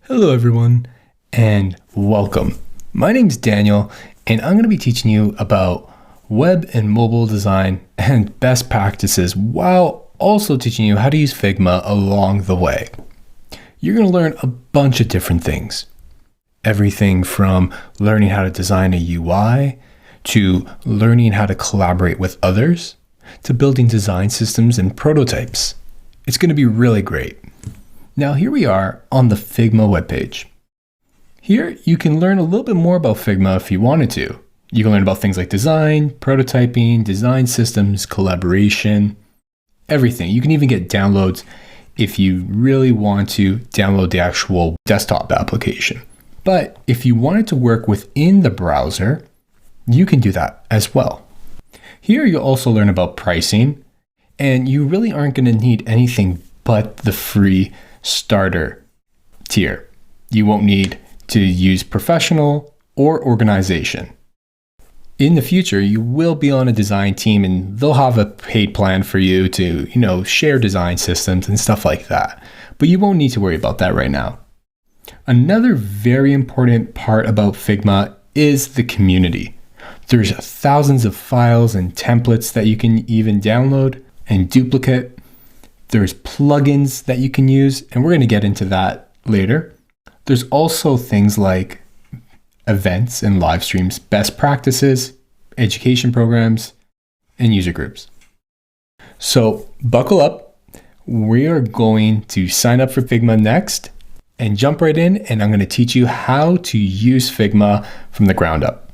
Hello everyone, and welcome. My name's Daniel, and I'm going to be teaching you about web and mobile design and best practices while also teaching you how to use Figma along the way. You're going to learn a bunch of different things. Everything from learning how to design a UI, to learning how to collaborate with others, to building design systems and prototypes. It's going to be really great. Now here we are on the Figma webpage. Here you can learn a little bit more about Figma if you wanted to. You can learn about things like design, prototyping, design systems, collaboration, everything. You can even get downloads if you really want to download the actual desktop application. But if you wanted to work within the browser, you can do that as well. Here you'll also learn about pricing, and you really aren't going to need anything but the free starter tier. You won't need to use professional or organization. In the future, you will be on a design team and they'll have a paid plan for you to, share design systems and stuff like that. But you won't need to worry about that right now. Another very important part about Figma is the community. There's thousands of files and templates that you can even download and duplicate. There's plugins that you can use, and we're going to get into that later. There's also things like events and live streams, best practices, education programs, and user groups. So buckle up. We are going to sign up for Figma next and jump right in, and I'm going to teach you how to use Figma from the ground up.